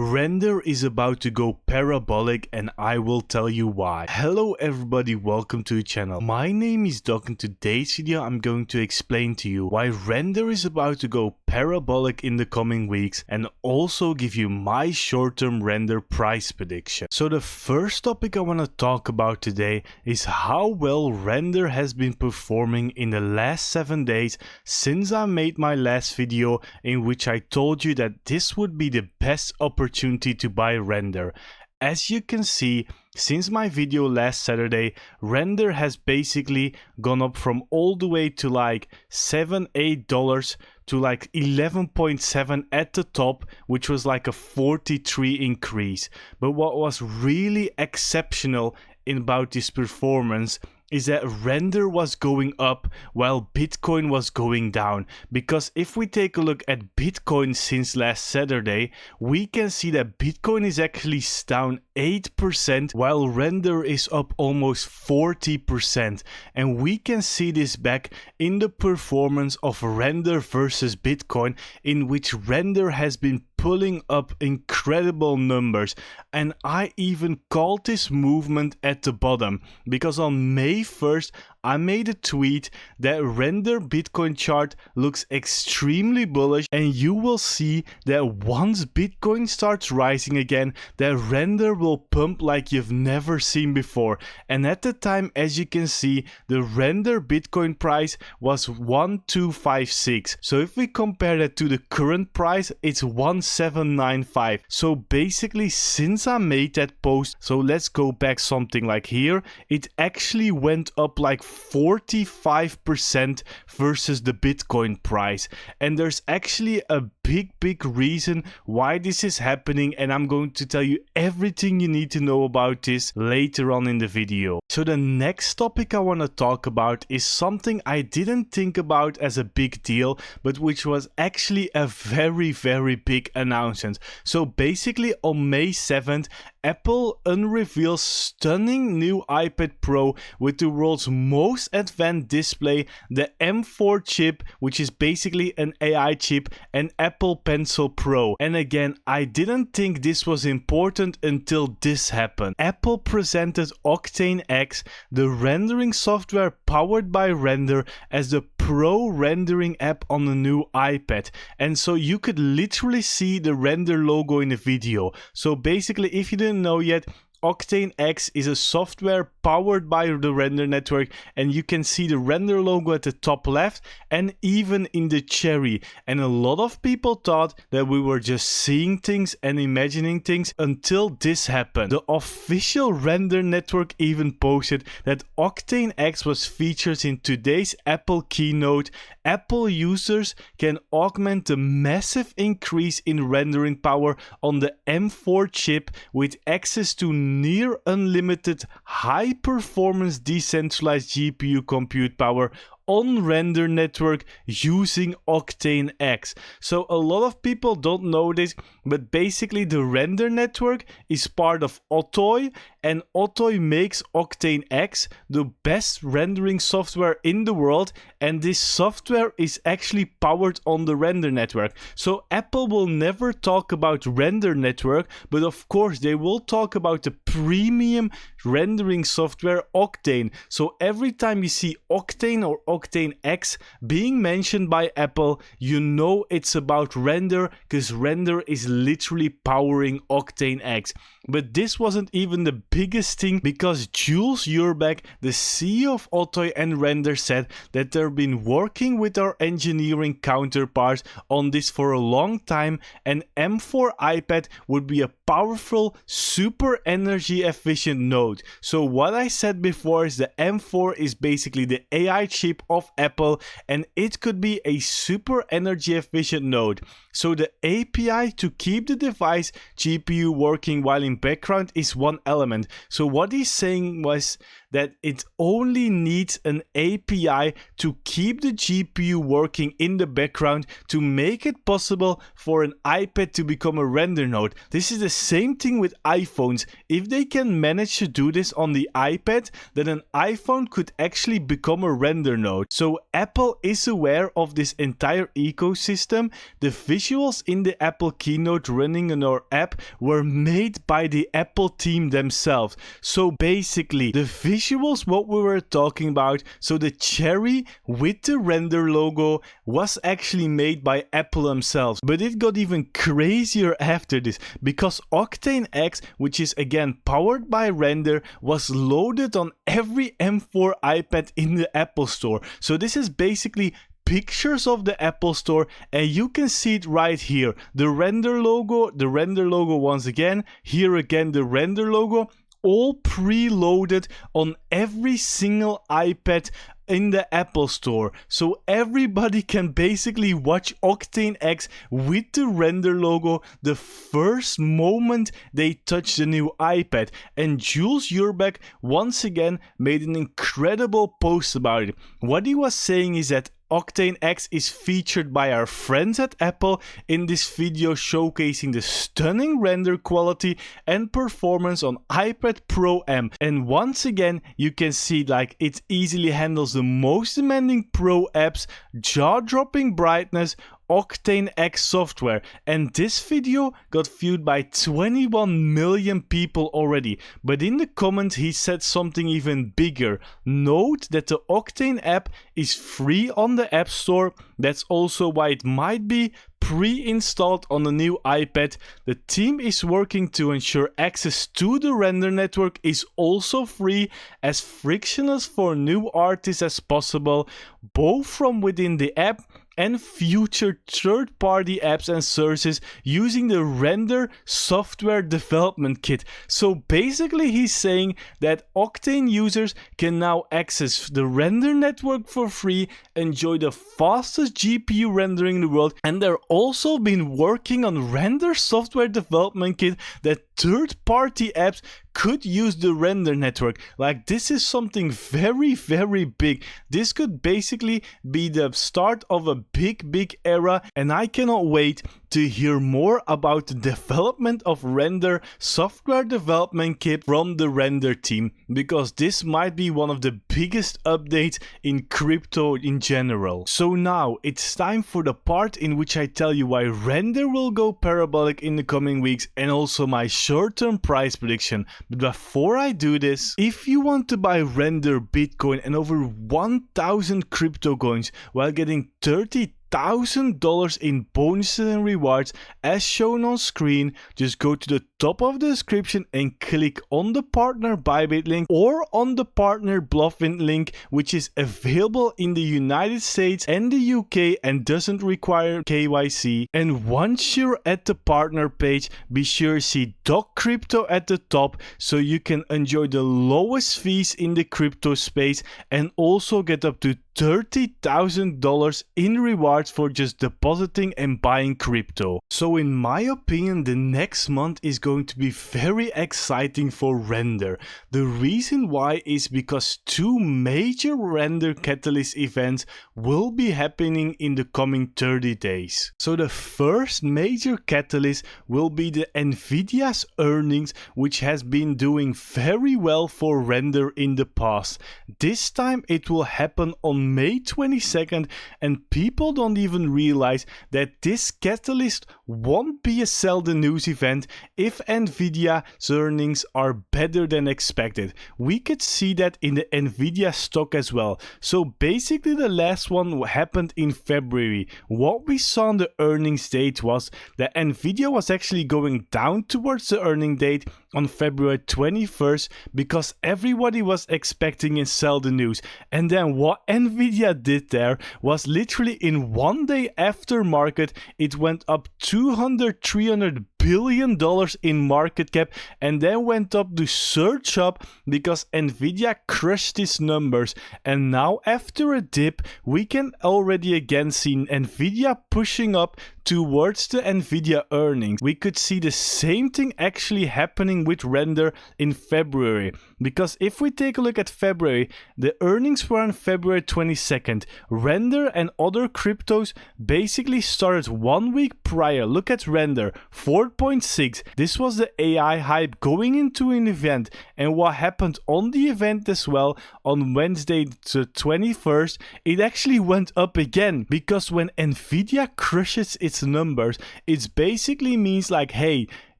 Render is about to go parabolic and I will tell you why. Hello everybody, welcome to the channel. My name is Doc and today's video I'm going to explain to you why Render is about to go parabolic in the coming weeks and also give you my short-term Render price prediction. So the first topic I want to talk about today is how well Render has been performing in the last 7 days since I made my last video in which I told you that this would be the best opportunity to buy Render. As you can see, since my video last Saturday, Render has basically gone up from all the way to like $7-8 to like 11.7 at the top, which was like a 43 increase. But what was really exceptional about this performance is that Render was going up while Bitcoin was going down. Because if we take a look at Bitcoin since last Saturday, we can see that Bitcoin is actually down 8% while Render is up almost 40%. And we can see this back in the performance of Render versus Bitcoin, in which Render has been pulling up incredible numbers. And I even called this movement at the bottom because on May 1st I made a tweet that Render Bitcoin chart looks extremely bullish, and you will see that once Bitcoin starts rising again, that Render will pump like you've never seen before. And at the time, as you can see, the Render Bitcoin price was 1256. So if we compare that to the current price, it's 1795. So basically, since I made that post, so let's go back something like here, it actually went up like 45% versus the Bitcoin price. And there's actually a big reason why this is happening, and I'm going to tell you everything you need to know about this later on in the video. So the next topic I want to talk about is something I didn't think about as a big deal, but which was actually a very big announcement. So basically on May 7th, Apple unreveals stunning new iPad Pro with the world's most advanced display, the M4 chip, which is basically an AI chip, and Apple Pencil Pro. And again, I didn't think this was important until this happened. Apple presented Octane X, the rendering software powered by Render, as the pro rendering app on the new iPad. And so you could literally see the Render logo in the video. So basically, if you didn't know yet, Octane X is a software powered by the Render network, and you can see the Render logo at the top left and even in the cherry. And a lot of people thought that we were just seeing things and imagining things until this happened. The official Render network even posted that Octane X was featured in today's Apple keynote. Apple users can augment the massive increase in rendering power on the M4 chip with access to near unlimited high performance decentralized GPU compute power on Render network using Octane X. So a lot of people don't know this, but basically the Render network is part of Otoy, and Otoy makes Octane X, the best rendering software in the world, and this software is actually powered on the Render network. So Apple will never talk about Render network, but of course they will talk about the premium rendering software Octane. So every time you see Octane or Octane X being mentioned by Apple, you know it's about Render, because Render is literally powering Octane X. But this wasn't even the biggest thing, because Jules Urbach, the CEO of Otoy and Render, said that they've been working with our engineering counterparts on this for a long time, and M4 iPad would be a powerful, super energy efficient node. So what I said before is the M4 is basically the AI chip of Apple, and it could be a super energy efficient node. So the API to keep the device GPU working while in background is one element. So what he's saying was that it only needs an API to keep the GPU working in the background to make it possible for an iPad to become a render node. This is the same thing with iPhones. If they can manage to do this on the iPad, then an iPhone could actually become a render node. So Apple is aware of this entire ecosystem. The visuals in the Apple keynote running on our app were made by the Apple team themselves. So basically, the visuals, what we were talking about, so the cherry with the render logo was actually made by Apple themselves. But it got even crazier after this, because Octane X, which is again powered by render, was loaded on every M4 iPad in the Apple Store. So this is basically pictures of the Apple Store, and you can see it right here. The render logo once again, here again the render logo, all preloaded on every single iPad in the Apple Store. So everybody can basically watch Octane X with the render logo the first moment they touch the new iPad. And Jules Urbeck once again made an incredible post about it. What he was saying is that Octane X is featured by our friends at Apple in this video, showcasing the stunning render quality and performance on iPad Pro M. And once again, you can see like it easily handles the most demanding Pro apps, jaw-dropping brightness, Octane X software. And this video got viewed by 21 million people already. But in the comments he said something even bigger. Note that the Octane app is free on the App Store. That's also why it might be pre-installed on the new iPad. The team is working to ensure access to the render network is also free, as frictionless for new artists as possible, both from within the app and future third-party apps and services using the Render Software Development Kit. So basically he's saying that Octane users can now access the render network for free, enjoy the fastest GPU rendering in the world, and they're also been working on Render Software Development Kit that third-party apps could use the render network. Like, this is something very, very big. This could basically be the start of a big era, and I cannot wait to hear more about the development of Render Software Development Kit from the Render team, because this might be one of the biggest updates in crypto in general. So now it's time for the part in which I tell you why Render will go parabolic in the coming weeks, and also my short-term price prediction. But before I do this, if you want to buy Render Bitcoin and over 1,000 crypto coins while getting $30,000 in bonuses and rewards as shown on screen, just go to the top of the description and click on the partner Bybit link or on the partner Bluffin link, which is available in the United States and the UK and doesn't require KYC. And once you're at the partner page, be sure to see Doc Crypto at the top so you can enjoy the lowest fees in the crypto space and also get up to $30,000 in rewards for just depositing and buying crypto. So in my opinion, the next month is going to be very exciting for Render. The reason why is because two major Render Catalyst events will be happening in the coming 30 days. So the first major catalyst will be the Nvidia's earnings, which has been doing very well for Render in the past. This time it will happen on May 22nd, and people don't even realize that this catalyst won't be a sell the news event if Nvidia's earnings are better than expected. We could see that in the Nvidia stock as well. So basically the last one happened in February. What we saw on the earnings date was that Nvidia was actually going down towards the earning date on February 21st because everybody was expecting a sell the news. And then what Nvidia did there was literally in one day after market, it went up 200-300 billion in market cap and then went up to surge up because Nvidia crushed these numbers. And now after a dip, we can already again see Nvidia pushing up towards the Nvidia earnings. We could see the same thing actually happening with Render in February, because if we take a look at February, the earnings were on February 22nd. Render and other cryptos basically started 1 week prior. Look at Render, 4.6. This was the AI hype going into an event, and what happened on the event as well on Wednesday the 21st, it actually went up again, because when Nvidia crushes its numbers, it basically means like, hey,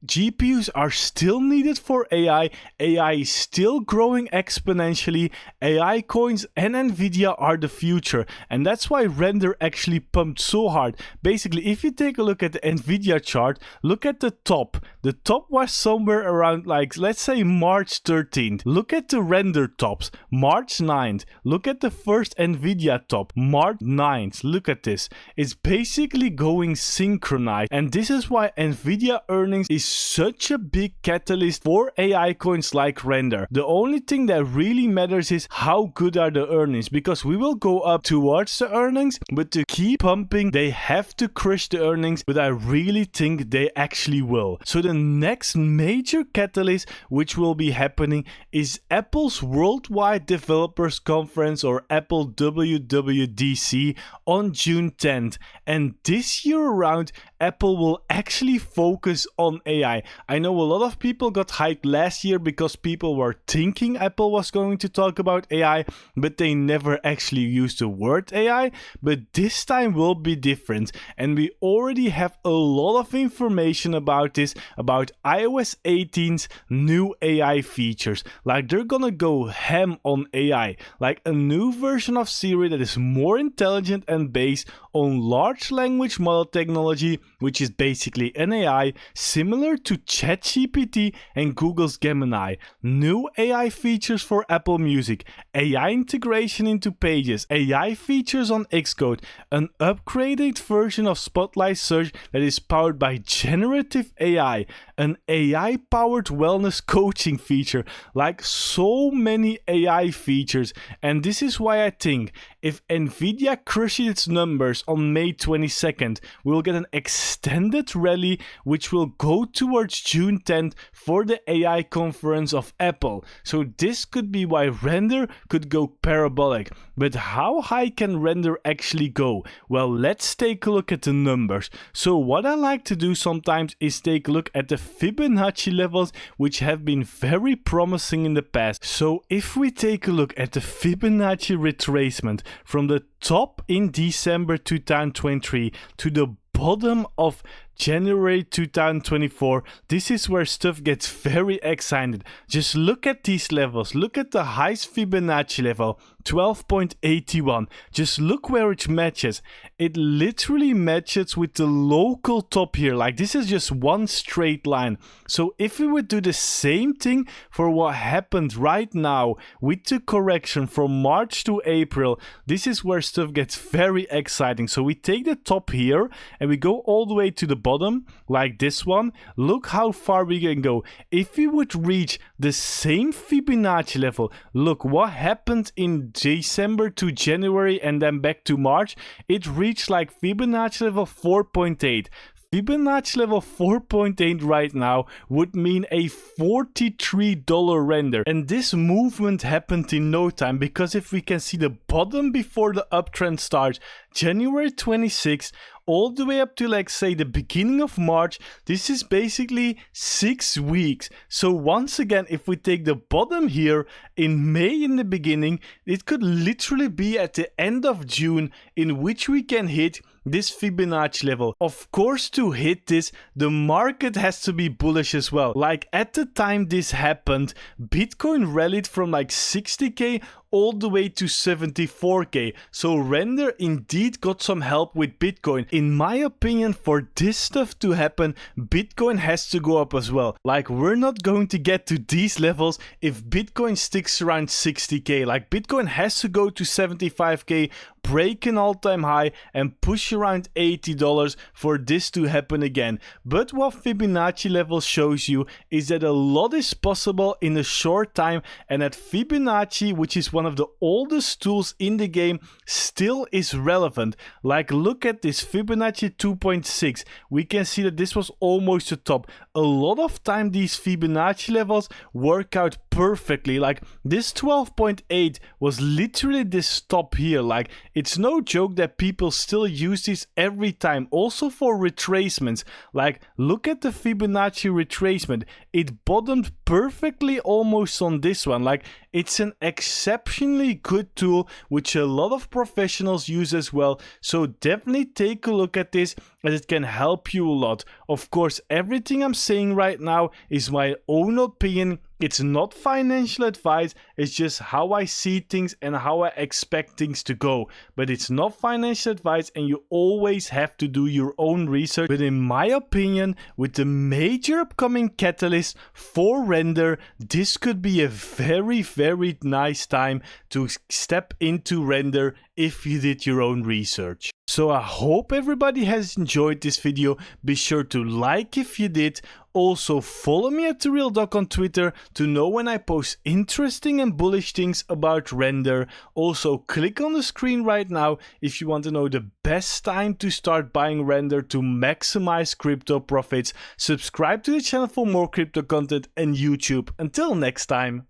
GPUs are still needed for AI. AI is still growing exponentially. AI coins and Nvidia are the future. And that's why Render actually pumped so hard. Basically, if you take a look at the Nvidia chart, look at the top. The top was somewhere around, like, let's say March 13th. Look at the Render tops, March 9th. Look at the first Nvidia top, March 9th. Look at this. It's basically going synchronized. And this is why Nvidia earnings is such a big catalyst for AI coins like Render. The only thing that really matters is how good are the earnings, because we will go up towards the earnings, but to keep pumping, they have to crush the earnings, but I really think they actually will. So the next major catalyst which will be happening is Apple's Worldwide Developers Conference, or Apple WWDC, on June 10th. And this year around, Apple will actually focus on AI. I know a lot of people got hyped last year because people were thinking Apple was going to talk about AI, but they never actually used the word AI. But this time will be different, and we already have a lot of information about this, about iOS 18's new AI features. Like, they're gonna go ham on AI, like a new version of Siri that is more intelligent and based on large language model technology, which is basically an AI similar to ChatGPT and Google's Gemini. New AI features for Apple Music, AI integration into Pages, AI features on Xcode, an upgraded version of Spotlight Search that is powered by generative AI, an AI-powered wellness coaching feature, like so many AI features. And this is why I think if Nvidia crushes its numbers on May 22nd, we'll get an extended rally which will go towards June 10th for the AI conference of Apple. So this could be why Render could go parabolic. But how high can Render actually go? Well, let's take a look at the numbers. So what I like to do sometimes is take a look at the Fibonacci levels, which have been very promising in the past. So if we take a look at the Fibonacci retracement from the top in December 2023 to the bottom of January 2024, this is where stuff gets very excited. Just look at these levels. Look at the highest Fibonacci level, 12.81. Just look where it matches. It literally matches with the local top here. Like, this is just one straight line. So if we would do the same thing for what happened right now with the correction from March to April, this is where stuff gets very exciting. So we take the top here and we go all the way to the bottom, like this one. Look how far we can go. If we would reach the same Fibonacci level, look what happened in December to January and then back to March. It reached like Fibonacci level 4.8. Fibonacci level 4.8 right now would mean a $43 render. And this movement happened in no time, because if we can see the bottom before the uptrend starts, January 26th, all the way up to, like, say the beginning of March, this is basically 6 weeks. So once again, if we take the bottom here in May in the beginning, it could literally be at the end of June in which we can hit this Fibonacci level. Of course, to hit this, the market has to be bullish as well. Like, at the time this happened, Bitcoin rallied from like 60k all the way to 74k. So Render indeed got some help with Bitcoin. In my opinion, for this stuff to happen, Bitcoin has to go up as well. Like, we're not going to get to these levels if Bitcoin sticks around 60k. Like, Bitcoin has to go to 75k, break an all-time high and push around $80 for this to happen again. But what Fibonacci level shows you is that a lot is possible in a short time, and that Fibonacci, which is one of the oldest tools in the game, still is relevant. Like, look at this Fibonacci 2.6. We can see that this was almost the top. A lot of time these Fibonacci levels work out perfectly. Like, this 12.8 was literally this top here. Like, it's no joke that people still use this every time, also for retracements. Like, look at the Fibonacci retracement. It bottomed perfectly almost on this one. Like, it's an exceptionally good tool which a lot of professionals use as well. So definitely take a look at this, as it can help you a lot. Of course, everything I'm saying right now is my own opinion. It's not financial advice, it's just how I see things and how I expect things to go. But it's not financial advice, and you always have to do your own research. But in my opinion, with the major upcoming catalyst for Render, this could be a very, very nice time to step into Render if you did your own research. So I hope everybody has enjoyed this video. Be sure to like if you did. Also follow me at TheRealDoc on Twitter to know when I post interesting and bullish things about Render. Also click on the screen right now if you want to know the best time to start buying Render to maximize crypto profits. Subscribe to the channel for more crypto content, and YouTube. Until next time.